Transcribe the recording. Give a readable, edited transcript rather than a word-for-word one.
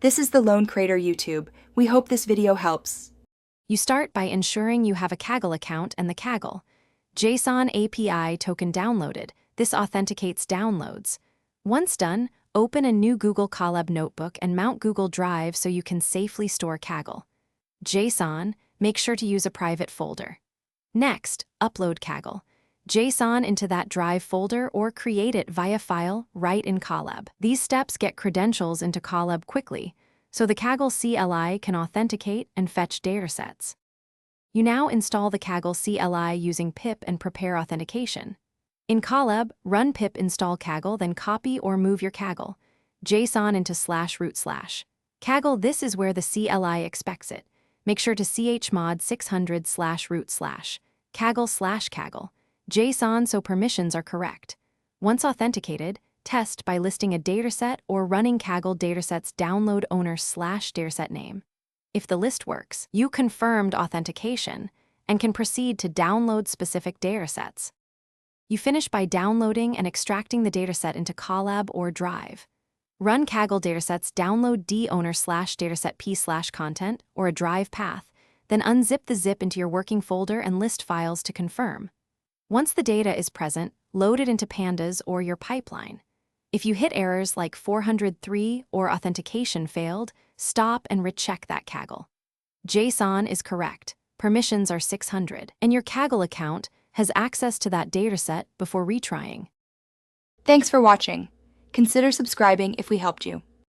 This is the Lone Creator YouTube. We hope this video helps. You start by ensuring you have a Kaggle account and the Kaggle JSON API token downloaded. This authenticates downloads. Once done, open a new Google Colab notebook and mount Google Drive so you can safely store Kaggle JSON. Make sure to use a private folder. Next, upload Kaggle JSON into that Drive folder or create it via file right in Colab. These steps get credentials into Colab quickly, so the Kaggle CLI can authenticate and fetch datasets. You now install the Kaggle CLI using pip and prepare authentication. In Colab, run pip install Kaggle, then copy or move your Kaggle JSON into /root/ Kaggle. This is where the CLI expects it. Make sure to chmod 600 /root/ Kaggle JSON so permissions are correct. Once authenticated, test by listing a dataset or running Kaggle Dataset's download owner /dataset name. If the list works, you confirmed authentication and can proceed to download specific datasets. You finish by downloading and extracting the dataset into Colab or Drive. Run Kaggle Dataset's download D owner /dataset p/content or a Drive path, then unzip the zip into your working folder and list files to confirm. Once the data is present, load it into Pandas or your pipeline. If you hit errors like 403 or authentication failed, stop and recheck that Kaggle JSON is correct, permissions are 600, and your Kaggle account has access to that dataset before retrying. Thanks for watching. Consider subscribing if we helped you.